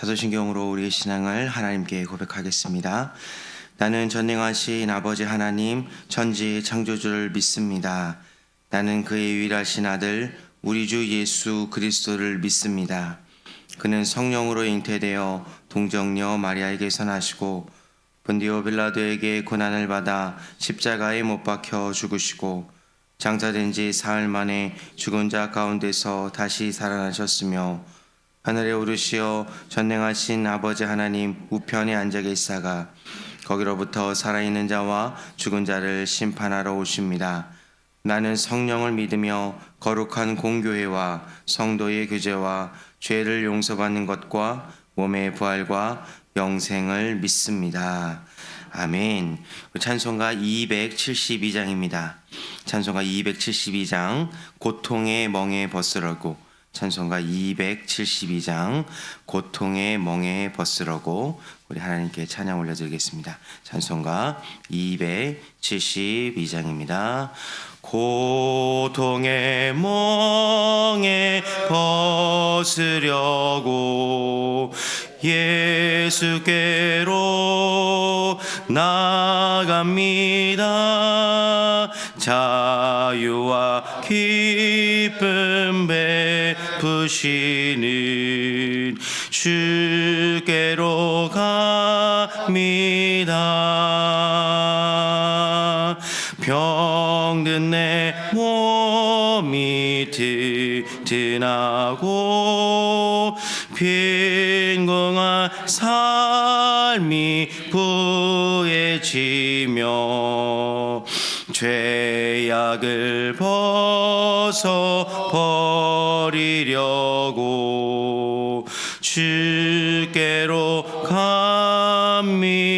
사도신경으로 우리의 신앙을 하나님께 고백하겠습니다. 나는 전능하신 아버지 하나님 천지 창조주를 믿습니다. 나는 그의 유일하신 아들 우리 주 예수 그리스도를 믿습니다. 그는 성령으로 잉태되어 동정녀 마리아에게서 나시고 본디오 빌라도에게 고난을 받아 십자가에 못 박혀 죽으시고 장사된 지 사흘 만에 죽은 자 가운데서 다시 살아나셨으며 하늘에 오르시어 전능하신 아버지 하나님 우편에 앉아 계시다가 거기로부터 살아있는 자와 죽은 자를 심판하러 오십니다. 나는 성령을 믿으며 거룩한 공교회와 성도의 교제와 죄를 용서받는 것과 몸의 부활과 영생을 믿습니다. 아멘. 찬송가 272장입니다. 찬송가 272장 고통의 멍에 벗으라고. 찬송가 272장 고통의 멍에 벗으라고 우리 하나님께 찬양 올려드리겠습니다. 찬송가 272장입니다. 고통의 멍에 벗으려고 예수께로 나갑니다. 자유와 기쁨 베푸시는 주께로 갑니다. 병든 내 몸이 튼튼하고 빈궁한 삶이 부해지며 죄악을 벗어버리려고 주께로 갑니다.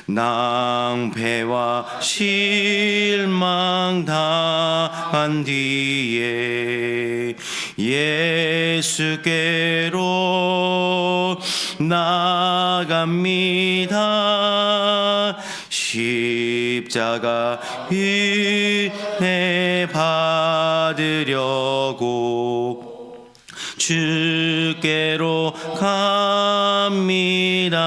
낭패와 실망 당한 뒤에 예수께로 나갑니다. 십자가 은혜 받으려고 주께로 갑니다.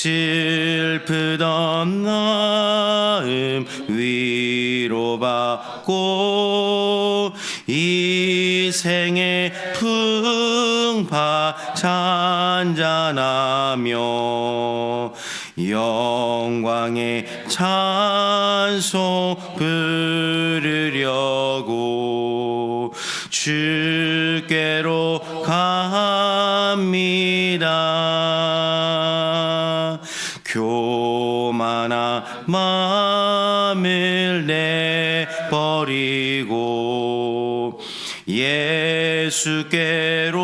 슬프던 마음 위로받고 이 생의 풍파 잔잔하며 영광의 찬송 부르려고 주께로 갑니다. 교만한 마음을 내버리고 예수께로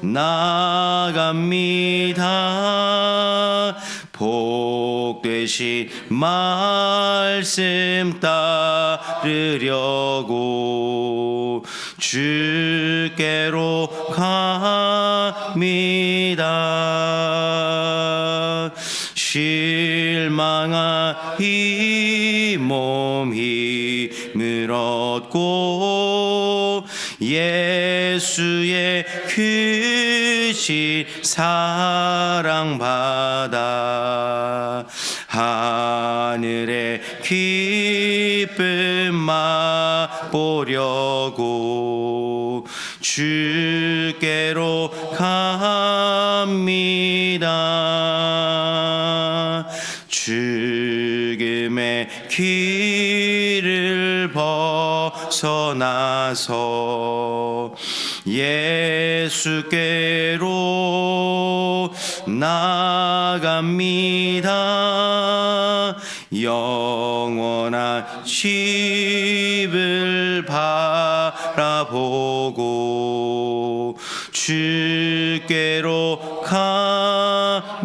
나갑니다. 복되신 말씀 따르려고 주께로 갑니다. 실망한 이 몸 힘을 얻고 예수의 크신 사랑받아 하늘의 기쁨 맛보려고 주께로 갑니다. 죽음의 길을 벗어나서 예수께로 나갑니다. 영원한 집을 바라보고 주께로 갑니다.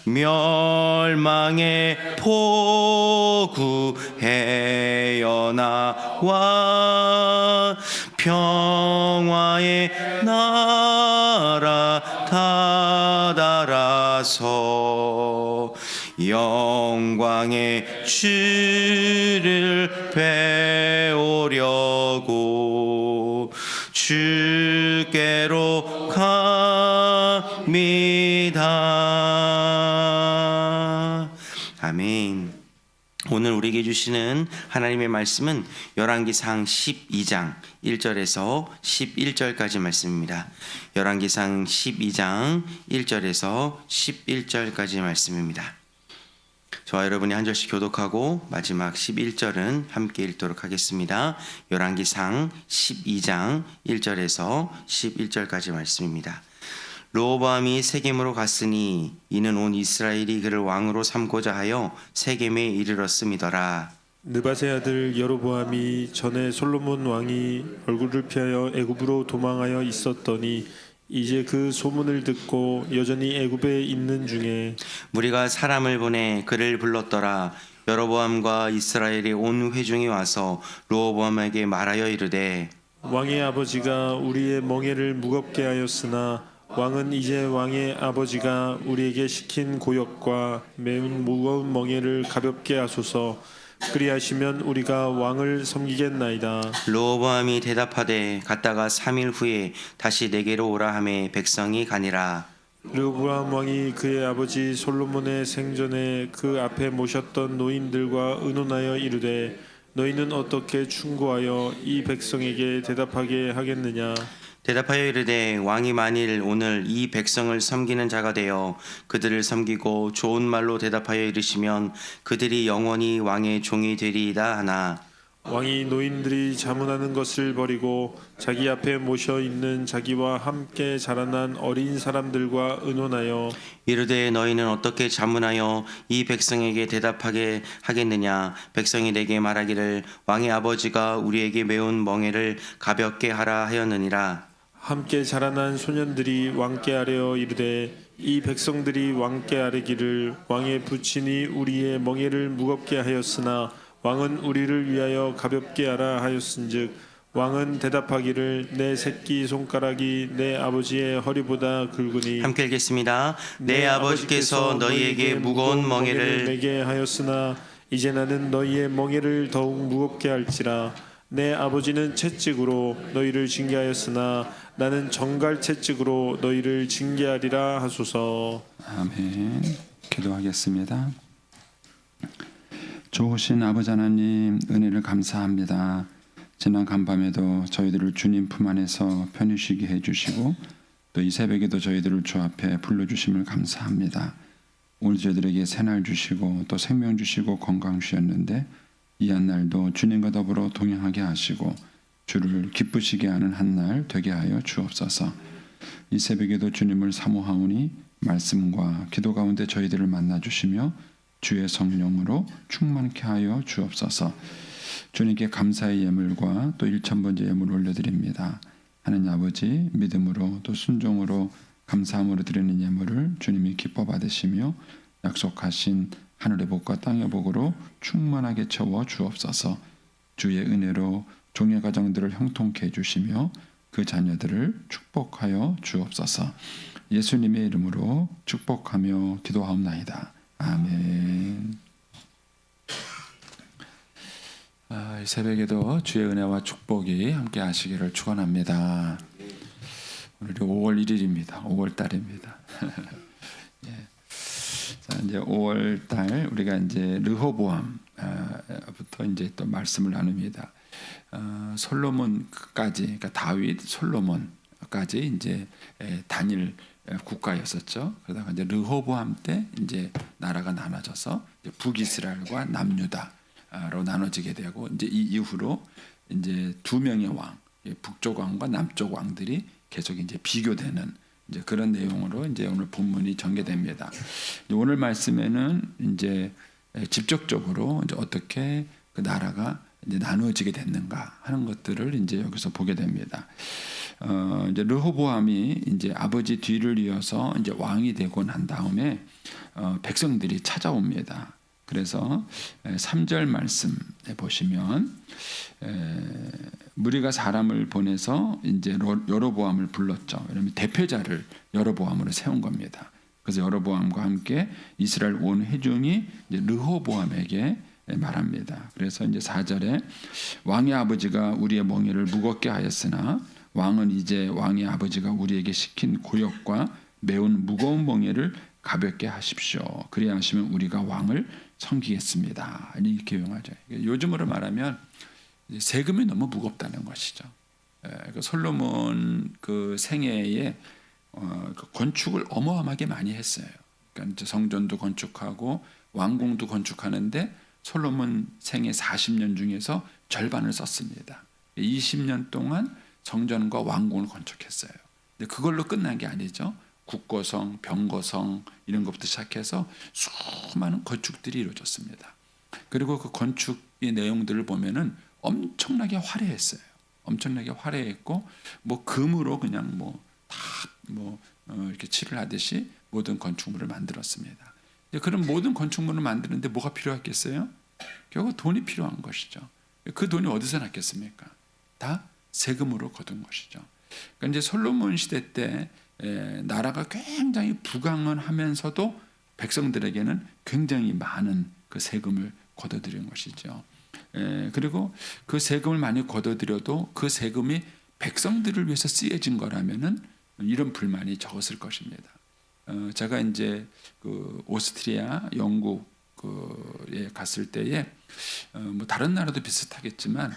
멸망의 포구해여 나와 평화의 나라 다다라서 영 영광의 주를 배우려고 주께로 갑니다. 아멘. 오늘 우리에게 주시는 하나님의 말씀은 열왕기상 12장 1절에서 11절까지 말씀입니다. 열왕기상 12장 1절에서 11절까지 말씀입니다. 저와 여러분이 한 절씩 교독하고 마지막 11절은 함께 읽도록 하겠습니다. 열왕기상 12장 1절에서 11절까지 말씀입니다. 르호보암이 세겜으로 갔으니 이는 온 이스라엘이 그를 왕으로 삼고자 하여 세겜에 이르렀음이더라. 느밧의 아들 여로보암이 전에 솔로몬 왕이 얼굴을 피하여 애굽으로 도망하여 있었더니 이제 그 소문을 듣고 여전히 애굽에 있는 중에 무리가 사람을 보내 그를 불렀더라. 여로보암과 이스라엘의 온 회중이 와서 르호보암에게 말하여 이르되 왕의 아버지가 우리의 멍에를 무겁게 하였으나 왕은 이제 왕의 아버지가 우리에게 시킨 고역과 매운 무거운 멍에를 가볍게 하소서. 그리하시면 우리가 왕을 섬기겠나이다. 르호보암이 대답하되 갔다가 3일 후에 다시 내게로 오라 하매 백성이 가니라. 르호보암 왕이 그의 아버지 솔로몬의 생전에 그 앞에 모셨던 노인들과 의논하여 이르되 너희는 어떻게 충고하여 이 백성에게 대답하게 하겠느냐. 대답하여 이르되 왕이 만일 오늘 이 백성을 섬기는 자가 되어 그들을 섬기고 좋은 말로 대답하여 이르시면 그들이 영원히 왕의 종이 되리이다 하나 왕이 노인들이 자문하는 것을 버리고 자기 앞에 모셔 있는 자기와 함께 자라난 어린 사람들과 의논하여 이르되 너희는 어떻게 자문하여 이 백성에게 대답하게 하겠느냐. 백성이 내게 말하기를 왕의 아버지가 우리에게 매운 멍에를 가볍게 하라 하였느니라. 함께 자라난 소년들이 왕께 아뢰어 이르되 이 백성들이 왕께 아뢰기를 왕의 부친이 우리의 멍에를 무겁게 하였으나 왕은 우리를 위하여 가볍게 하라 하였은즉 왕은 대답하기를 내 새끼 손가락이 내 아버지의 허리보다 굵으니 함께 읽겠습니다. 내 아버지께서 너희에게 무거운 멍에를 내게 하였으나 이제 나는 너희의 멍에를 더욱 무겁게 할지라. 내 아버지는 채찍으로 너희를 징계하였으나 나는 정갈 채찍으로 너희를 징계하리라 하소서. 아멘. 기도하겠습니다. 좋으신 아버지 하나님 은혜를 감사합니다. 지난 간밤에도 저희들을 주님 품 안에서 편히 쉬게 해주시고 또 이 새벽에도 저희들을 주 앞에 불러주심을 감사합니다. 오늘 저희들에게 새날 주시고 또 생명 주시고 건강 주셨는데 이 한 날도 주님과 더불어 동행하게 하시고 주를 기쁘시게 하는 한 날 되게 하여 주옵소서. 이 새벽에도 주님을 사모하오니 말씀과 기도 가운데 저희들을 만나 주시며 주의 성령으로 충만케 하여 주옵소서. 주님께 감사의 예물과 또 1000번째 예물을 올려드립니다. 하나님 아버지 믿음으로 또 순종으로 감사함으로 드리는 예물을 주님이 기뻐 받으시며 약속하신 하늘의 복과 땅의 복으로 충만하게 채워 주옵소서. 주의 은혜로 종의 가정들을 형통케 해주시며 그 자녀들을 축복하여 주옵소서. 예수님의 이름으로 축복하며 기도하옵나이다. 아멘. 이 새벽에도 주의 은혜와 축복이 함께 하시기를 축원합니다. 오늘이 5월 1일입니다. 5월 달입니다. 예. 자, 이제 5월 달 우리가 이제 르호보암부터 이제 또 말씀을 나눕니다. 솔로몬까지, 그러니까 다윗, 솔로몬까지 이제 단일 국가였었죠. 그러다가 이제 르호보암 때 이제 나라가 나눠져서 이제 북이스라엘과 남유다로 나눠지게 되고 이제 이 이후로 이제 두 명의 왕, 북쪽 왕과 남쪽 왕들이 계속 이제 비교되는 이제 그런 내용으로 이제 오늘 본문이 전개됩니다. 오늘 말씀에는 이제 직접적으로 이제 어떻게 그 나라가 이제 나누어지게 됐는가 하는 것들을 이제 여기서 보게 됩니다. 이제 르호보암이 이제 아버지 뒤를 이어서 이제 왕이 되고 난 다음에 백성들이 찾아옵니다. 그래서 3절 말씀에 보시면 무리가 사람을 보내서 이제 여로보암을 불렀죠. 왜냐하면 대표자를 여로보암으로 세운 겁니다. 그래서 여로보암과 함께 이스라엘 온 회중이 이제 르호보암에게 말합니다. 그래서 이제 4절에 왕의 아버지가 우리의 멍에를 무겁게 하였으나 왕은 이제 왕의 아버지가 우리에게 시킨 고역과 매운 무거운 멍에를 가볍게 하십시오. 그리야 하시면 우리가 왕을 섬기겠습니다. 이렇게 용하죠. 요즘으로 말하면 세금이 너무 무겁다는 것이죠. 그 솔로몬 그 생애에 그 건축을 어마어마하게 많이 했어요. 그러니까 이제 성전도 건축하고 왕궁도 건축하는데 솔로몬 생애 40년 중에서 절반을 썼습니다. 20년 동안 성전과 왕궁을 건축했어요. 근데 그걸로 끝난 게 아니죠. 국거성, 병거성 이런 것부터 시작해서 수많은 건축들이 이루어졌습니다. 그리고 그 건축의 내용들을 보면은 엄청나게 화려했어요. 엄청나게 화려했고 뭐 금으로 그냥 이렇게 칠을 하듯이 모든 건축물을 만들었습니다. 그런 모든 건축물을 만드는데 뭐가 필요했겠어요? 결국 돈이 필요한 것이죠. 그 돈이 어디서 났겠습니까? 다 세금으로 거둔 것이죠. 그러니까 이제 솔로몬 시대 때 나라가 굉장히 부강하면서도 백성들에게는 굉장히 많은 그 세금을 걷어들인 것이죠. 그리고 그 세금을 많이 걷어들여도 그 세금이 백성들을 위해서 쓰여진 거라면은 이런 불만이 적었을 것입니다. 제가 이제 그 오스트리아, 영국에 갔을 때에 뭐 다른 나라도 비슷하겠지만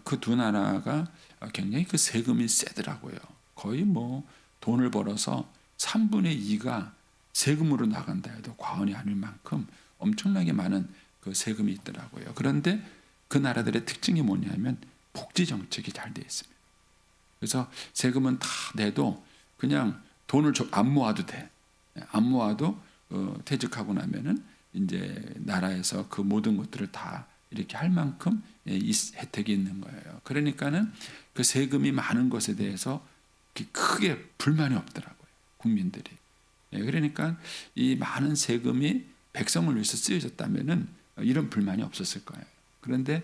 그 두 나라가 굉장히 그 세금이 세더라고요. 거의 뭐 돈을 벌어서 3분의 2가 세금으로 나간다 해도 과언이 아닐 만큼 엄청나게 많은 그 세금이 있더라고요. 그런데 그 나라들의 특징이 뭐냐면 복지 정책이 잘 돼 있습니다. 그래서 세금은 다 내도 그냥 돈을 안 모아도 돼. 안 모아도 퇴직하고 나면은 이제 나라에서 그 모든 것들을 다 이렇게 할 만큼 혜택이 있는 거예요. 그러니까는 그 세금이 많은 것에 대해서 크게 불만이 없더라고요. 국민들이. 그러니까 이 많은 세금이 백성을 위해서 쓰여졌다면은 이런 불만이 없었을 거예요. 그런데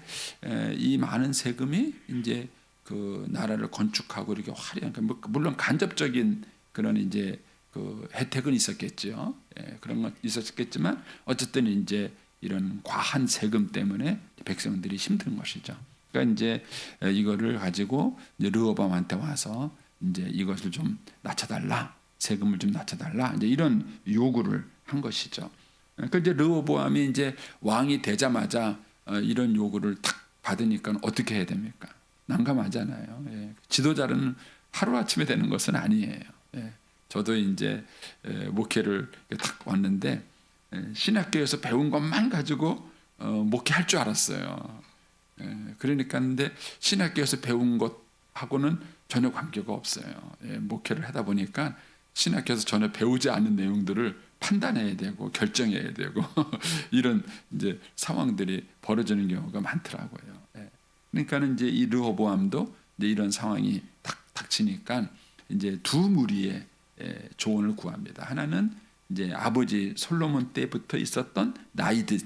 이 많은 세금이 이제 그 나라를 건축하고 이렇게 화려한, 물론 간접적인 그런 이제 그 혜택은 있었겠죠. 그런 건 있었겠지만 어쨌든 이제 이런 과한 세금 때문에 백성들이 힘든 것이죠. 그러니까 이제 이거를 가지고 이제 르호보암한테 와서 이제 이것을 좀 낮춰달라, 세금을 좀 낮춰달라, 이제 이런 요구를 한 것이죠. 그러니까 이제 르호보암이 이제 왕이 되자마자 이런 요구를 탁 받으니까 어떻게 해야 됩니까? 난감하잖아요. 지도자는 하루 아침에 되는 것은 아니에요. 저도 이제 목회를 탁 왔는데 신학교에서 배운 것만 가지고 목회할 줄 알았어요. 그러니까 근데 신학교에서 배운 것하고는 전혀 관계가 없어요. 목회를 하다 보니까 신학교에서 전혀 배우지 않은 내용들을 판단해야 되고 결정해야 되고 이런 이제 상황들이 벌어지는 경우가 많더라고요. 그러니까는 이제 이 르호보암도 이제 이런 상황이 닥치니까 이제 두 무리의 조언을 구합니다. 하나는 이제 아버지 솔로몬 때부터 있었던 나이든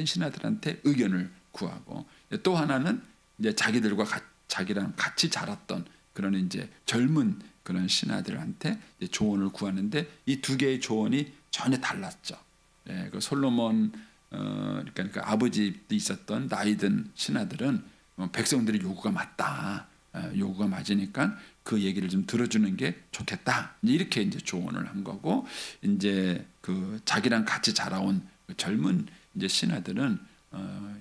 신하들한테 의견을 구하고, 또 하나는 이제 자기랑 같이 자랐던 그런 이제 젊은 그런 신하들한테 이제 조언을 구하는데 이 두 개의 조언이 전혀 달랐죠. 그 솔로몬 그러니까 아버지 때 있었던 나이든 신하들은 백성들의 요구가 맞다. 요구가 맞으니까 그 얘기를 좀 들어주는 게 좋겠다. 이렇게 이제 조언을 한 거고, 이제 그 자기랑 같이 자라온 그 젊은 이제 신하들은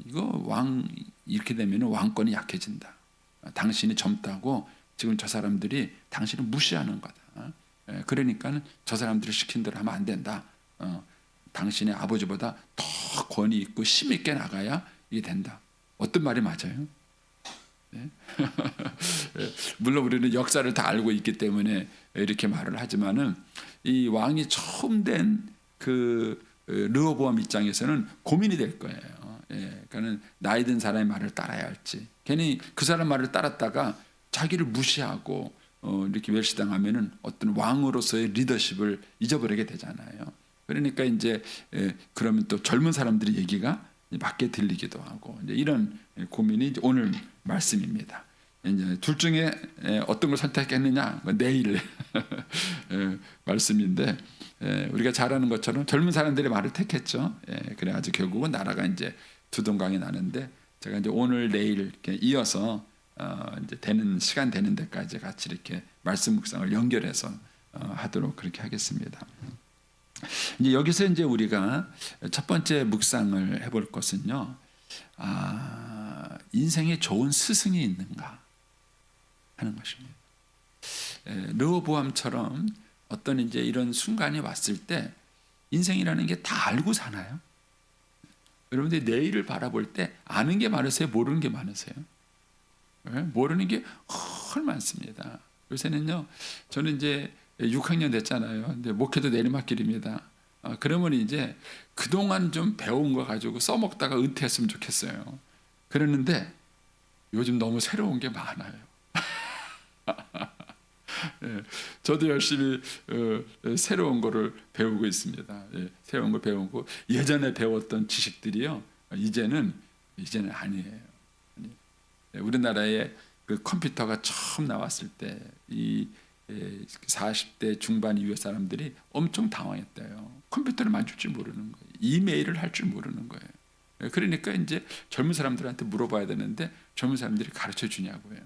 이거 이렇게 되면 왕권이 약해진다. 당신이 젊다고 지금 저 사람들이 당신을 무시하는 거다. 그러니까 저 사람들이 시킨 대로 하면 안 된다. 당신의 아버지보다 더 권위 있고 힘 있게 나가야 이게 된다. 어떤 말이 맞아요? 물론 우리는 역사를 다 알고 있기 때문에 이렇게 말을 하지만은 이 왕이 처음 된 그 르호보암 입장에서는 고민이 될 거예요. 그러니까는 나이 든 사람의 말을 따라야 할지, 괜히 그 사람 말을 따랐다가 자기를 무시하고 이렇게 멸시당하면은 어떤 왕으로서의 리더십을 잊어버리게 되잖아요. 그러니까 이제 그러면 또 젊은 사람들의 얘기가 맞게 들리기도 하고, 이제 이런 고민이 이제 오늘 말씀입니다. 이제 둘 중에 어떤 걸 선택했느냐? 내일 말씀인데 우리가 잘 아는 것처럼 젊은 사람들이 말을 택했죠. 그래가지고 결국은 나라가 이제 두동강이 나는데 제가 이제 오늘 내일 이렇게 이어서 이제 되는 시간 되는 데까지 같이 이렇게 말씀 묵상을 연결해서 하도록 그렇게 하겠습니다. 이제 여기서 이제 우리가 첫 번째 묵상을 해볼 것은요. 인생에 좋은 스승이 있는가 하는 것입니다. 르호보암처럼 어떤 이제 이런 순간이 왔을 때 인생이라는 게 다 알고 사나요? 여러분들이 내일을 바라볼 때 아는 게 많으세요? 모르는 게 많으세요? 모르는 게 훨 많습니다. 요새는요, 저는 이제 6학년 됐잖아요. 근데 목회도 내리막길입니다. 그러면 이제 그동안 좀 배운 거 가지고 써먹다가 은퇴했으면 좋겠어요. 그러는데 요즘 너무 새로운 게 많아요. 저도 열심히 새로운 거를 배우고 있습니다. 새로운 걸 배우고 예전에 배웠던 지식들이요, 이제는 아니에요. 우리나라에 그 컴퓨터가 처음 나왔을 때 이 40대 중반 이후의 사람들이 엄청 당황했대요. 컴퓨터를 만질 줄 모르는 거예요. 이메일을 할 줄 모르는 거예요. 그러니까 이제 젊은 사람들한테 물어봐야 되는데 젊은 사람들이 가르쳐 주냐고요.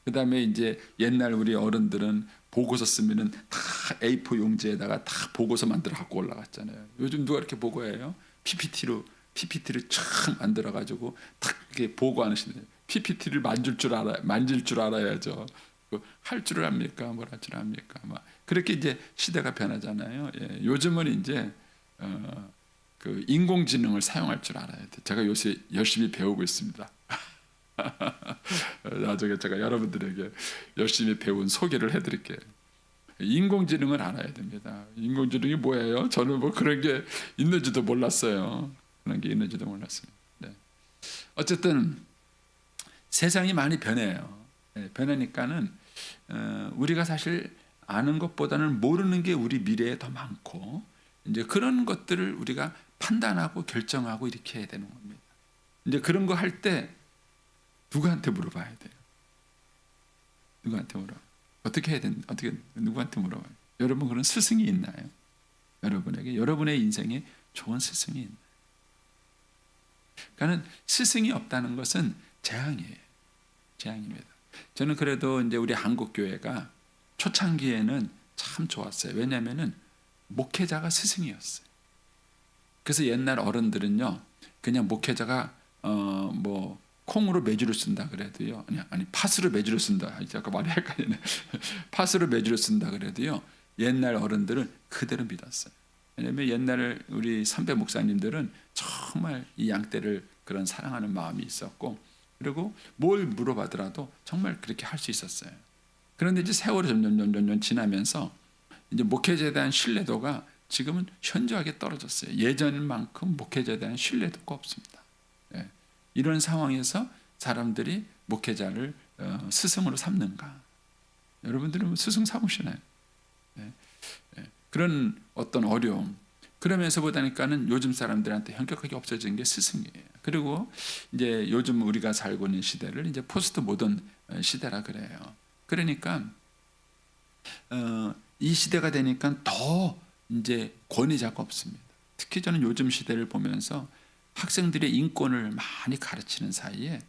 그 다음에 이제 옛날 우리 어른들은 보고서 쓰면은 다 A4 용지에다가 다 보고서 만들어 갖고 올라갔잖아요. 요즘 누가 이렇게 보고해요? PPT를 참 만들어 가지고 탁 이렇게 보고하시는. PPT를 만질 줄 알아야죠. 할 줄을 압니까? 뭘 할 줄 압니까? 막 그렇게 이제 시대가 변하잖아요. 요즘은 이제 그 인공지능을 사용할 줄 알아야 돼. 제가 요새 열심히 배우고 있습니다. 나중에 제가 여러분들에게 열심히 배운 소개를 해드릴게요. 인공지능을 알아야 됩니다. 인공지능이 뭐예요? 저는 뭐 그런 게 있는지도 몰랐어요. 그런 게 있는지도 몰랐어요. 네. 어쨌든 세상이 많이 변해요. 변하니까는 우리가 사실 아는 것보다는 모르는 게 우리 미래에 더 많고 이제 그런 것들을 우리가 판단하고 결정하고 이렇게 해야 되는 겁니다. 이제 그런 거 할 때 누구한테 물어봐야 돼요? 누구한테 물어? 어떻게 해야 되는? 어떻게 누구한테 물어봐요? 여러분 그런 스승이 있나요? 여러분에게 여러분의 인생에 좋은 스승이 있나요? 그러니까는 스승이 없다는 것은 재앙이에요. 재앙입니다. 저는 그래도 이제 우리 한국 교회가 초창기에는 참 좋았어요. 왜냐하면은 목회자가 스승이었어요. 그래서 옛날 어른들은요, 그냥 목회자가 뭐 콩으로 매주를 쓴다 그래도요, 아니 팥으로 매주를 쓴다. 아까 말이 헷갈리네. 팥으로 매주를 쓴다 그래도요, 옛날 어른들은 그대로 믿었어요. 왜냐하면 옛날 우리 선배 목사님들은 정말 이 양떼를 그런 사랑하는 마음이 있었고, 그리고 뭘 물어봐더라도 정말 그렇게 할 수 있었어요. 그런데 이제 세월이 점점 지나면서 이제 목회자에 대한 신뢰도가 지금은 현저하게 떨어졌어요. 예전만큼 목회자에 대한 신뢰도가 없습니다. 이런 상황에서 사람들이 목회자를 스승으로 삼는가? 여러분들은 스승 삼으시나요? 그런 어떤 어려움. 그러면서 보다니까는 요즘 사람들한테 현격하게 없어진 게 스승이에요. 그리고 이제 요즘 우리가 살고 있는 시대를 이제 포스트 모던 시대라 그래요. 그러니까 이 시대가 되니까 더 이제 권위자가 없습니다. 특히 저는 요즘 시대를 보면서 학생들의 인권을 많이 가르치는 사이에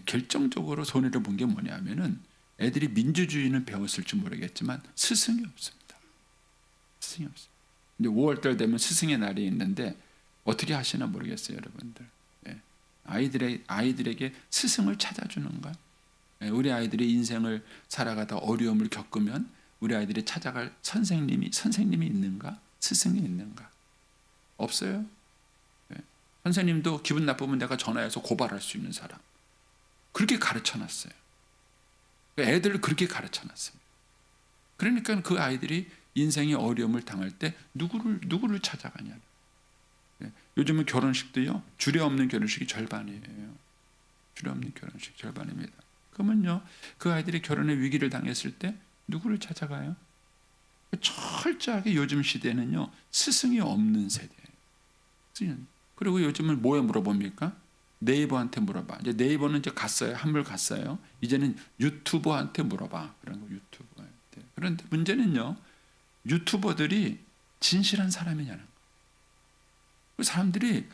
결정적으로 손해를 본 게 뭐냐면은 애들이 민주주의는 배웠을지 모르겠지만 스승이 없습니다. 스승이 없습니다. 이제 5월달 되면 스승의 날이 있는데 어떻게 하시나 모르겠어요, 여러분들. 아이들에게 스승을 찾아주는가? 우리 아이들이 인생을 살아가다 어려움을 겪으면 우리 아이들이 찾아갈 선생님이 있는가? 스승이 있는가? 없어요. 선생님도 기분 나쁘면 내가 전화해서 고발할 수 있는 사람. 그렇게 가르쳐놨어요. 애들을 그렇게 가르쳐놨습니다. 그러니까 그 아이들이 인생의 어려움을 당할 때 누구를 찾아가냐. 요즘은 결혼식도요, 주례 없는 결혼식이 절반이에요. 주례 없는 결혼식 절반입니다. 그러면요, 그 아이들이 결혼의 위기를 당했을 때 누구를 찾아가요? 철저하게 요즘 시대는요, 스승이 없는 세대예요. 그리고 요즘은 뭐에 물어봅니까? 네이버한테 물어봐. 이제 네이버는 이제 갔어요. 한물 갔어요. 이제는 유튜버한테 물어봐. 그런 거 유튜버한테. 그런데 문제는요. 유튜버들이 진실한 사람이냐는 거. 그 사람들이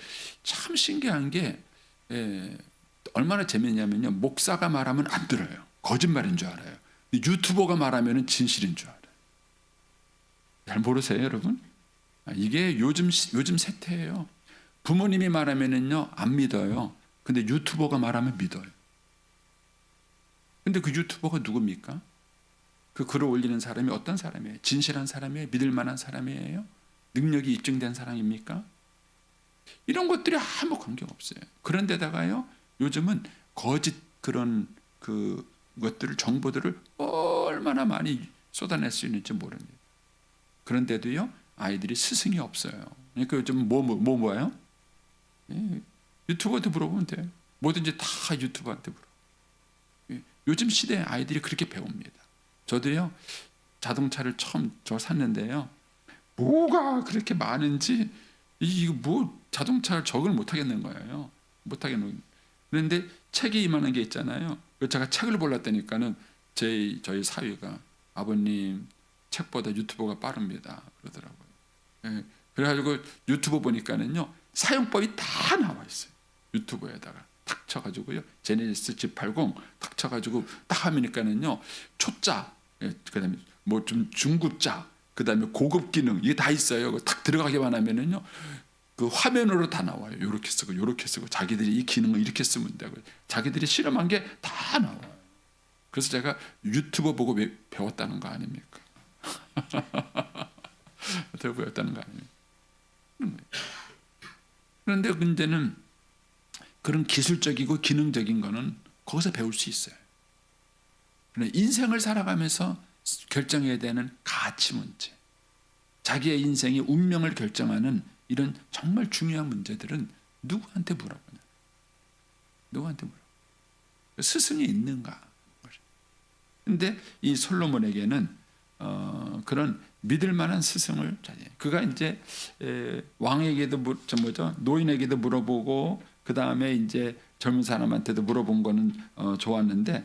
참 신기한 게 얼마나 재밌냐면요. 목사가 말하면 안 들어요. 거짓말인 줄 알아요. 유튜버가 말하면 진실인 줄 알아요. 잘 모르세요, 여러분? 이게 요즘 세태예요. 부모님이 말하면은요 안 믿어요. 근데 유튜버가 말하면 믿어요. 근데 그 유튜버가 누굽니까? 그 글을 올리는 사람이 어떤 사람이에요? 진실한 사람이에요? 믿을 만한 사람이에요? 능력이 입증된 사람입니까? 이런 것들이 아무 관계가 없어요. 그런데다가요 요즘은 거짓 그런 그 것들을 정보들을 얼마나 많이 쏟아낼 수 있는지 모릅니다. 그런데도요 아이들이 스승이 없어요. 그러니까 요즘 뭐예요? 유튜버한테 물어보면 돼요. 뭐든지 다 유튜버한테 물어. 요즘 시대에 아이들이 그렇게 배웁니다. 저도요 자동차를 처음 샀는데요. 뭐가 그렇게 많은지 이거 뭐 자동차를 적응을 못 하겠는 거예요. 못 하겠는. 그런데 책이 이만한 게 있잖아요. 제가 책을 보려다니까는 저희 사위가 아버님 책보다 유튜버가 빠릅니다. 그러더라고요. 그래가지고 유튜브 보니까는요 사용법이 다 나와 있어요. 유튜브에다가 탁 쳐가지고요 제네시스 G80 탁 쳐가지고 딱 하니까는요 초짜, 그다음에 뭐 좀 중급자, 그다음에 고급 기능 이게 다 있어요. 탁 들어가기만 하면은요 그 화면으로 다 나와요. 이렇게 쓰고 이렇게 쓰고 자기들이 이 기능을 이렇게 쓰면 되고 자기들이 실험한 게 다 나와요. 그래서 제가 유튜버 보고 배웠다는 거 아닙니까? 배웠다는 거 아닙니까? 그런데 문제는 그런 기술적이고 기능적인 거는 거기서 배울 수 있어요. 그런데 인생을 살아가면서 결정해야 되는 가치 문제, 자기의 인생의 운명을 결정하는 이런 정말 중요한 문제들은 누구한테 물어보냐? 누구한테 물어? 스승이 있는가? 그런데 이 솔로몬에게는 그런 믿을 만한 스승을 찾아요. 그가 이제 왕에게도 노인에게도 물어보고 그 다음에 이제 젊은 사람한테도 물어본 거는 좋았는데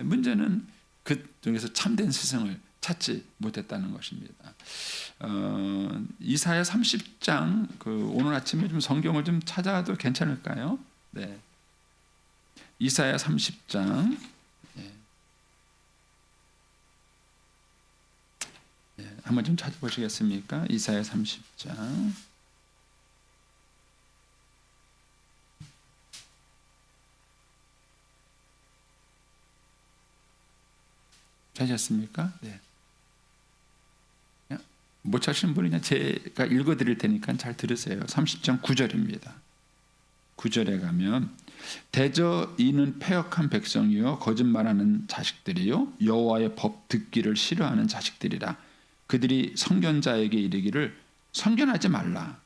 문제는 그 중에서 참된 스승을 찾지 못했다는 것입니다. 이사야 30장 오늘 아침에 좀 성경을 좀 찾아도 괜찮을까요? 네. 이사야 30장. 한번 좀 찾아보시겠습니까? 이사야 30장. 찾으셨습니까? 네. 못 찾으신 분이 그냥 제가 읽어드릴 테니까 잘 들으세요. 30장 9절입니다. 9절에 가면 대저 이는 패역한 백성이요 거짓말하는 자식들이요 여호와의 법 듣기를 싫어하는 자식들이라. 그들이 선견자에게 이르기를 선견하지 말라.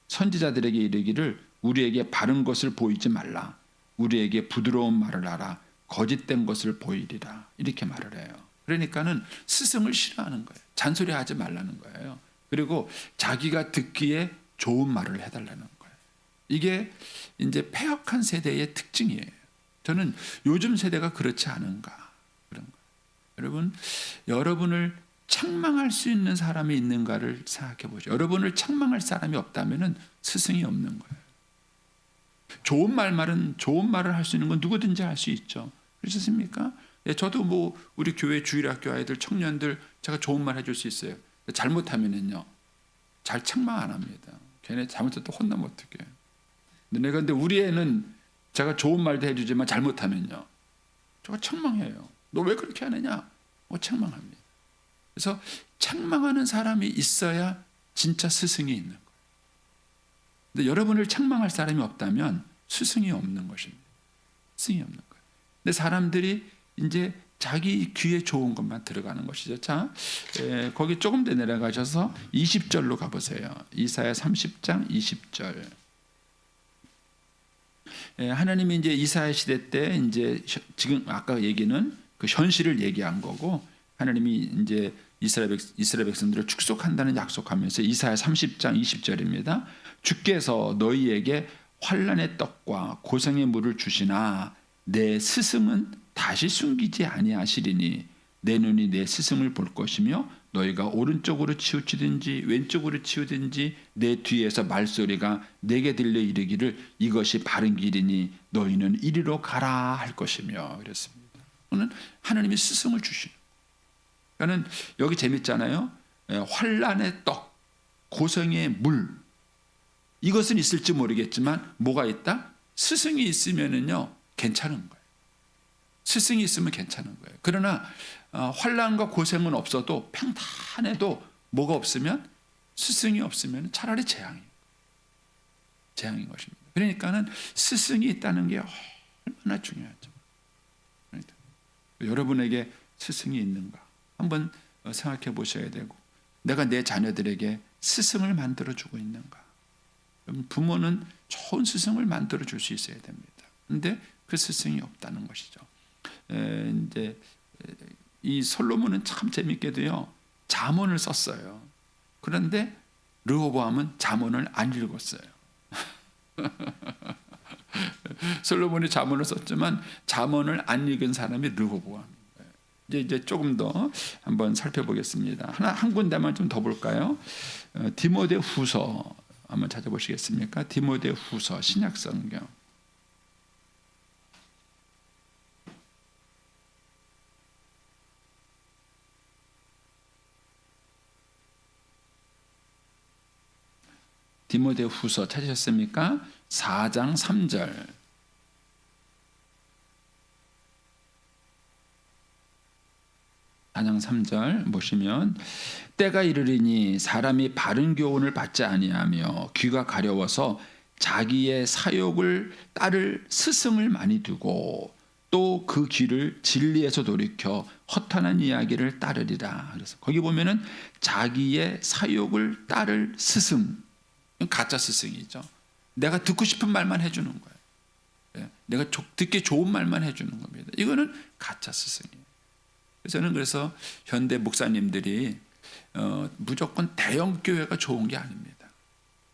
선지자들에게 이르기를 우리에게 바른 것을 보이지 말라. 우리에게 부드러운 말을 하라. 거짓된 것을 보이리라. 이렇게 말을 해요. 그러니까는 스승을 싫어하는 거예요. 잔소리하지 말라는 거예요. 그리고 자기가 듣기에 좋은 말을 해달라는 거예요. 이게 이제 패역한 세대의 특징이에요. 저는 요즘 세대가 그렇지 않은가 그런 거예요. 여러분, 여러분을 책망할 수 있는 사람이 있는가를 생각해 보죠. 여러분을 책망할 사람이 없다면은 스승이 없는 거예요. 좋은 말을 할 수 있는 건 누구든지 할 수 있죠. 그렇습니까? 저도 뭐 우리 교회 주일학교 아이들 청년들 제가 좋은 말 해줄 수 있어요. 잘못하면은요 잘 책망 안 합니다. 걔네 잘못해도 혼나면 어떡해. 근데 우리 애는 제가 좋은 말도 해주지만 잘못하면요 제가 책망해요. 너 왜 그렇게 하느냐? 책망합니다. 그래서 책망하는 사람이 있어야 진짜 스승이 있는 거예요. 근데 여러분을 책망할 사람이 없다면 스승이 없는 것입니다. 스승이 없는 거예요. 근데 사람들이 이제 자기 귀에 좋은 것만 들어가는 것이죠. 자, 거기 조금 더 내려가셔서 20절로 가보세요. 이사야 30장 20절. 하나님이 이제 이사야 시대 때 이제 지금 아까 얘기는 그 현실을 얘기한 거고 하나님이 이제 이스라엘 백성들을 축복한다는 약속하면서 이사야 30장 20절입니다. 주께서 너희에게 환난의 떡과 고생의 물을 주시나 내 스승은 다시 숨기지 아니하시리니 내 눈이 내 스승을 볼 것이며 너희가 오른쪽으로 치우치든지 왼쪽으로 치우든지 내 뒤에서 말소리가 내게 들려 이르기를 이것이 바른 길이니 너희는 이리로 가라 할 것이며 그랬습니다. 오늘 하나님이 스승을 주시는. 그러니까 여기 재밌잖아요. 환난의 떡, 고생의 물. 이것은 있을지 모르겠지만 뭐가 있다? 스승이 있으면은요 괜찮은 거예요. 스승이 있으면 괜찮은 거예요. 그러나 환난과 고생은 없어도 평탄해도 뭐가 없으면 스승이 없으면 차라리 재앙인 것입니다. 그러니까는 스승이 있다는 게 얼마나 중요하죠. 그러니까 여러분에게 스승이 있는가 한번 생각해 보셔야 되고 내가 내 자녀들에게 스승을 만들어 주고 있는가. 부모는 좋은 스승을 만들어 줄 수 있어야 됩니다. 그런데 그 스승이 없다는 것이죠. 이제 이 솔로몬은 참 재밌게도요 잠언을 썼어요. 그런데 르호보암은 잠언을 안 읽었어요. 솔로몬이 잠언을 썼지만 잠언을 안 읽은 사람이 르호보암이에요. 이제 조금 더 한번 살펴보겠습니다. 한 군데만 좀 더 볼까요? 디모데후서 한번 찾아보시겠습니까? 디모데후서 신약성경. 디모데후서 찾으셨습니까? 4장 3절. 4장 3절 보시면 때가 이르리니 사람이 바른 교훈을 받지 아니하며 귀가 가려워서 자기의 사욕을 따를 스승을 많이 두고 또 그 귀를 진리에서 돌이켜 허탄한 이야기를 따르리라. 그래서 거기 보면은 자기의 사욕을 따를 스승, 가짜 스승이죠. 내가 듣고 싶은 말만 해주는 거예요. 내가 듣기 좋은 말만 해주는 겁니다. 이거는 가짜 스승이에요. 그래서 현대 목사님들이 무조건 대형 교회가 좋은 게 아닙니다.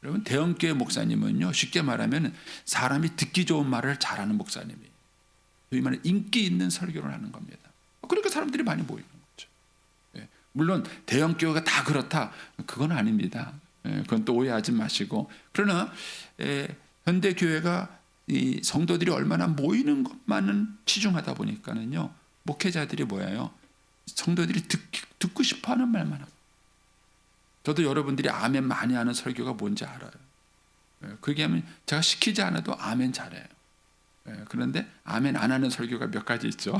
여러분 대형 교회 목사님은요 쉽게 말하면 사람이 듣기 좋은 말을 잘하는 목사님이에요. 소위 말하는 인기 있는 설교를 하는 겁니다. 그러니까 사람들이 많이 모이는 거죠. 물론 대형 교회가 다 그렇다 그건 아닙니다. 그건 또 오해하지 마시고 그러나 현대 교회가 이 성도들이 얼마나 모이는 것만은 치중하다 보니까는요 목회자들이 뭐예요? 성도들이 듣고 싶어하는 말만 하고. 저도 여러분들이 아멘 많이 하는 설교가 뭔지 알아요. 그게 하면 제가 시키지 않아도 아멘 잘해요. 그런데 아멘 안 하는 설교가 몇 가지 있죠.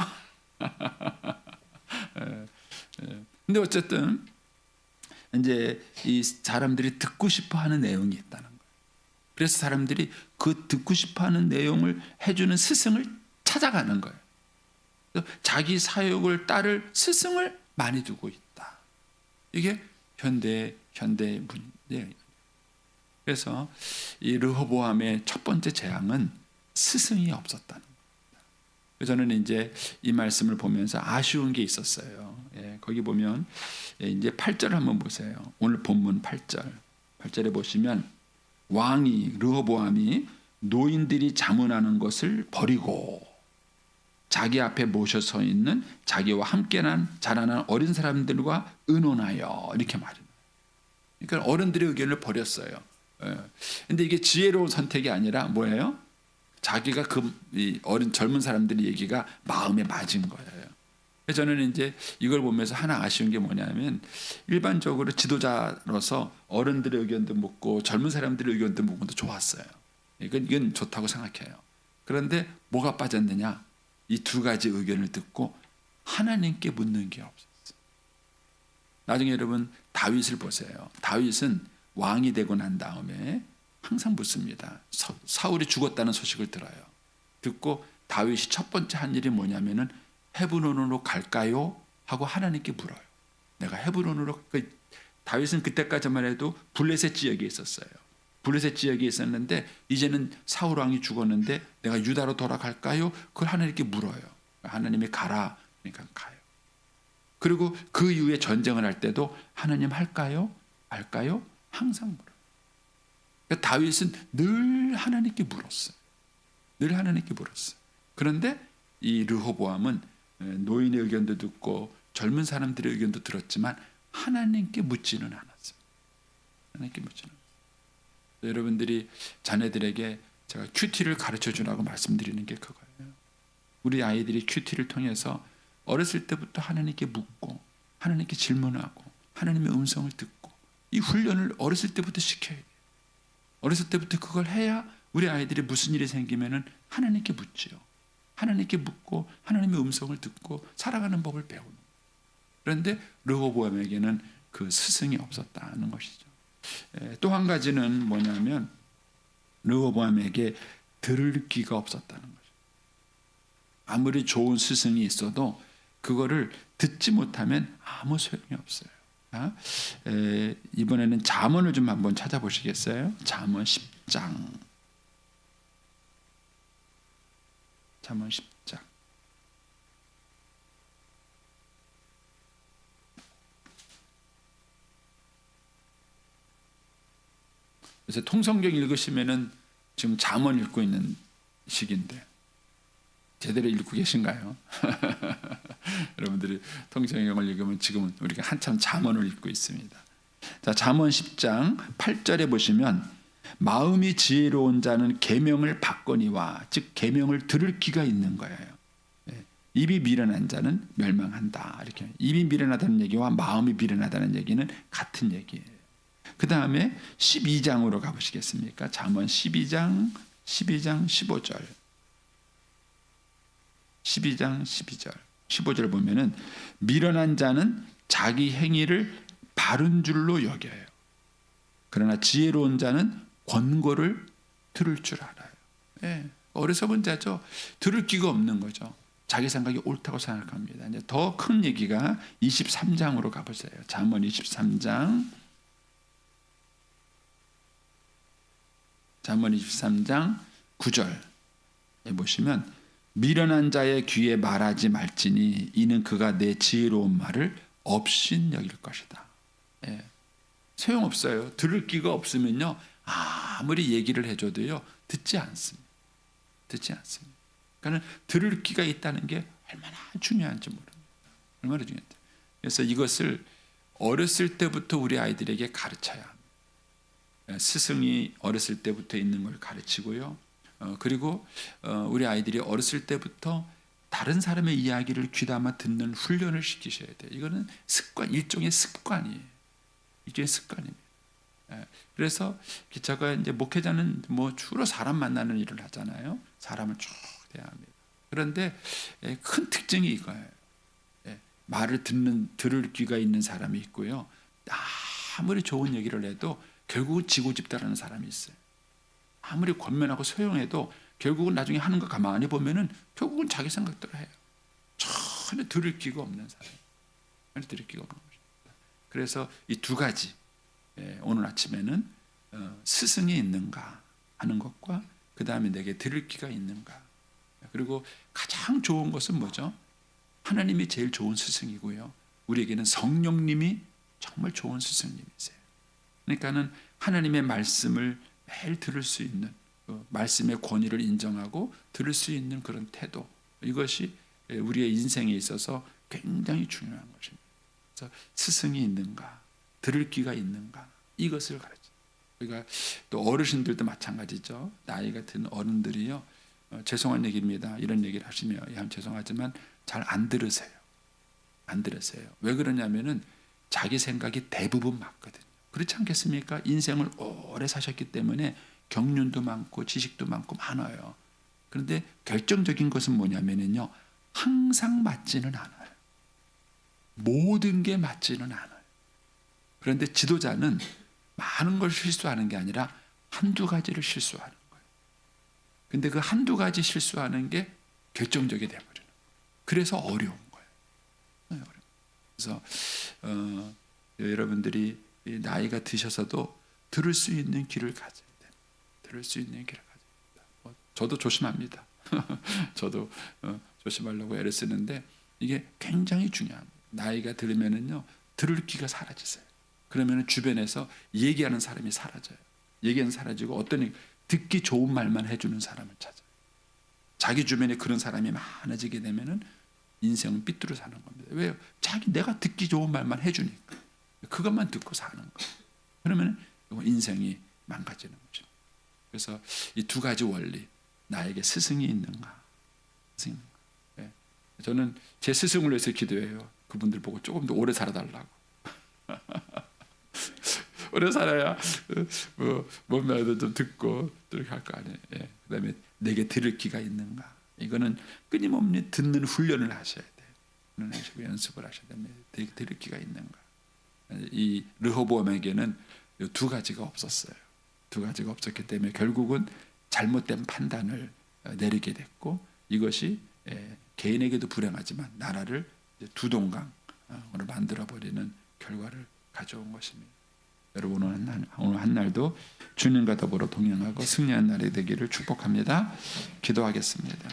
근데 어쨌든 이제 이 사람들이 듣고 싶어하는 내용이 있다는 거예요. 그래서 사람들이 그 듣고 싶어하는 내용을 해주는 스승을 찾아가는 거예요. 자기 사욕을 따를 스승을 많이 두고 있다. 이게 현대 문제예요. 그래서 이 르호보암의 첫 번째 재앙은 스승이 없었다는 겁니다. 그래서 저는 이제 이 말씀을 보면서 아쉬운 게 있었어요. 거기 보면 이제 8절 한번 보세요. 오늘 본문 8절에 보시면 왕이 르호보암이 노인들이 자문하는 것을 버리고 자기 앞에 모셔 서 있는 자기와 함께 자라난 어린 사람들과 의논하여 이렇게 말합니다. 그러니까 어른들의 의견을 버렸어요. 근데 이게 지혜로운 선택이 아니라 뭐예요? 자기가 이 어린 젊은 사람들의 얘기가 마음에 맞은 거예요. 그래서 저는 이제 이걸 보면서 하나 아쉬운 게 뭐냐면 일반적으로 지도자로서 어른들의 의견도 묻고 젊은 사람들의 의견도 묻고 좋았어요. 이건 좋다고 생각해요. 그런데 뭐가 빠졌느냐? 이 두 가지 의견을 듣고 하나님께 묻는 게 없었어요. 나중에 여러분 다윗을 보세요. 다윗은 왕이 되고 난 다음에 항상 묻습니다. 사울이 죽었다는 소식을 들어요. 듣고 다윗이 첫 번째 한 일이 뭐냐면은 헤브론으로 갈까요? 하고 하나님께 물어요. 내가 헤브론으로 다윗은 그때까지만 해도 블레셋 지역에 있었어요. 블레셋 지역에 있었는데 이제는 사울 왕이 죽었는데 내가 유다로 돌아갈까요? 그걸 하나님께 물어요. 하나님이 가라. 그러니까 가요. 그리고 그 이후에 전쟁을 할 때도 하나님 할까요? 말까요? 항상 물어요. 그러니까 다윗은 늘 하나님께 물었어요. 늘 하나님께 물었어요. 그런데 이 르호보암은 노인의 의견도 듣고 젊은 사람들의 의견도 들었지만 하나님께 묻지는 않았어요. 하나님께 묻지는 않았어요. 여러분들이 자녀들에게 제가 큐티를 가르쳐 주라고 말씀드리는 게 그거예요. 우리 아이들이 큐티를 통해서 어렸을 때부터 하나님께 묻고 하나님께 질문하고 하나님의 음성을 듣고 이 훈련을 어렸을 때부터 시켜야 돼요. 어렸을 때부터 그걸 해야 우리 아이들이 무슨 일이 생기면은 하나님께 묻지요. 하나님께 묻고 하나님의 음성을 듣고 살아가는 법을 배우는 거예요. 그런데 르호보암에게는 그 스승이 없었다는 것이죠. 또 한 가지는 뭐냐면 르호보암에게 들을 귀가 없었다는 거죠. 아무리 좋은 스승이 있어도 그거를 듣지 못하면 아무 소용이 없어요. 이번에는 잠언을 좀 한번 찾아보시겠어요? 잠언 10장. 잠언 10장. 그래서 통성경 읽으시면은 지금 잠언 읽고 있는 시기인데 제대로 읽고 계신가요? 여러분들이 통성경을 읽으면 지금은 우리가 한참 잠언을 읽고 있습니다. 자, 잠언 10장 8절에 보시면 마음이 지혜로운 자는 계명을 받거니와 즉 계명을 들을 귀가 있는 거예요. 입이 미련한 자는 멸망한다. 이렇게 입이 미련하다는 얘기와 마음이 미련하다는 얘기는 같은 얘기예요. 그 다음에 12장으로 가보시겠습니까? 잠언 12장 15절. 12장 12절. 15절 보면은 미련한 자는 자기 행위를 바른 줄로 여겨요. 그러나 지혜로운 자는 권고를 들을 줄 알아요. 어리석은 자죠. 들을 귀가 없는 거죠. 자기 생각이 옳다고 생각합니다. 이제 더 큰 얘기가 23장으로 가보세요. 잠언 23장. 잠언 23장 9절. 보시면 미련한 자의 귀에 말하지 말지니 이는 그가 내 지혜로운 말을 없인 여길 것이다. 소용없어요. 들을 귀가 없으면요 아무리 얘기를 해줘도요 듣지 않습니다. 듣지 않습니다. 그러니까 들을 귀가 있다는 게 얼마나 중요한지 모릅니다. 얼마나 중요한지. 그래서 이것을 어렸을 때부터 우리 아이들에게 가르쳐야 합니다. 스승이 어렸을 때부터 있는 걸 가르치고요. 그리고 우리 아이들이 어렸을 때부터 다른 사람의 이야기를 귀담아 듣는 훈련을 시키셔야 돼요. 이거는 습관, 일종의 습관이에요. 일종의 습관입니다. 그래서 기차가 이제 목회자는 뭐 주로 사람 만나는 일을 하잖아요. 사람을 쭉 대합니다. 그런데 큰 특징이 이거예요. 말을 들을 귀가 있는 사람이 있고요. 아무리 좋은 얘기를 해도 결국은 지고 집다라는 사람이 있어요. 아무리 권면하고 소용해도 결국은 나중에 하는 거 가만히 보면은 결국은 자기 생각대로 해요. 전혀 들을 귀가 없는 사람. 전혀 들을 귀가 없는 것입니다. 그래서 이 두 가지 오늘 아침에는 스승이 있는가 하는 것과 그 다음에 내게 들을 귀가 있는가. 그리고 가장 좋은 것은 뭐죠? 하나님이 제일 좋은 스승이고요. 우리에게는 성령님이 정말 좋은 스승님이세요. 그러니까는 하나님의 말씀을 매일 들을 수 있는 말씀의 권위를 인정하고 들을 수 있는 그런 태도, 이것이 우리의 인생에 있어서 굉장히 중요한 것입니다. 그래서 스승이 있는가, 들을 귀가 있는가, 이것을 가르쳐. 우리가 또 어르신들도 마찬가지죠. 나이가 든 어른들이요, 죄송한 얘기입니다. 이런 얘기를 하시면 참 죄송하지만 잘 안 들으세요. 안 들으세요. 왜 그러냐면은 자기 생각이 대부분 맞거든요. 그렇지 않겠습니까? 인생을 오래 사셨기 때문에 경륜도 많고 지식도 많고 많아요. 그런데 결정적인 것은 뭐냐면요, 항상 맞지는 않아요. 모든 게 맞지는 않아요. 그런데 지도자는 많은 걸 실수하는 게 아니라 한두 가지를 실수하는 거예요. 근데 그 한두 가지 실수하는 게 결정적이 돼버리는 거예요. 그래서 어려운 거예요. 그래서 여러분들이 나이가 드셔서도 들을 수 있는 귀를 가져야 돼요. 들을 수 있는 귀를 가져야 돼요. 저도 조심합니다. 저도 조심하려고 애를 쓰는데 이게 굉장히 중요합니다. 나이가 들으면은요, 들을 귀가 사라지세요. 그러면 주변에서 얘기하는 사람이 사라져요. 얘기는 사라지고 어떤 듣기 좋은 말만 해주는 사람을 찾아. 자기 주변에 그런 사람이 많아지게 되면은 인생은 삐뚤어 사는 겁니다. 왜요? 내가 듣기 좋은 말만 해주니까 그것만 듣고 사는 거예요. 그러면 인생이 망가지는 거죠. 그래서 이 두 가지 원리, 나에게 스승이 있는가? 스승. 네. 저는 제 스승을 위해서 기도해요. 그분들 보고 조금 더 오래 살아달라고. 오래 살아야 뭔말도 좀 듣고 이렇게 할 거 아니에요. 예. 그다음에 내게 들을 귀가 있는가? 이거는 끊임없이 듣는 훈련을 하셔야 돼요. 훈련하시고 연습을 하셔야 됩니다. 내게 들을 귀가 있는가? 이 르호보암에게는 이 두 가지가 없었어요. 두 가지가 없었기 때문에 결국은 잘못된 판단을 내리게 됐고 이것이 개인에게도 불행하지만 나라를 두 동강으로 만들어버리는 결과를 가져온 것입니다. 여러분 오늘 한 날도 주님과 더불어 동행하고 승리한 날이 되기를 축복합니다. 기도하겠습니다.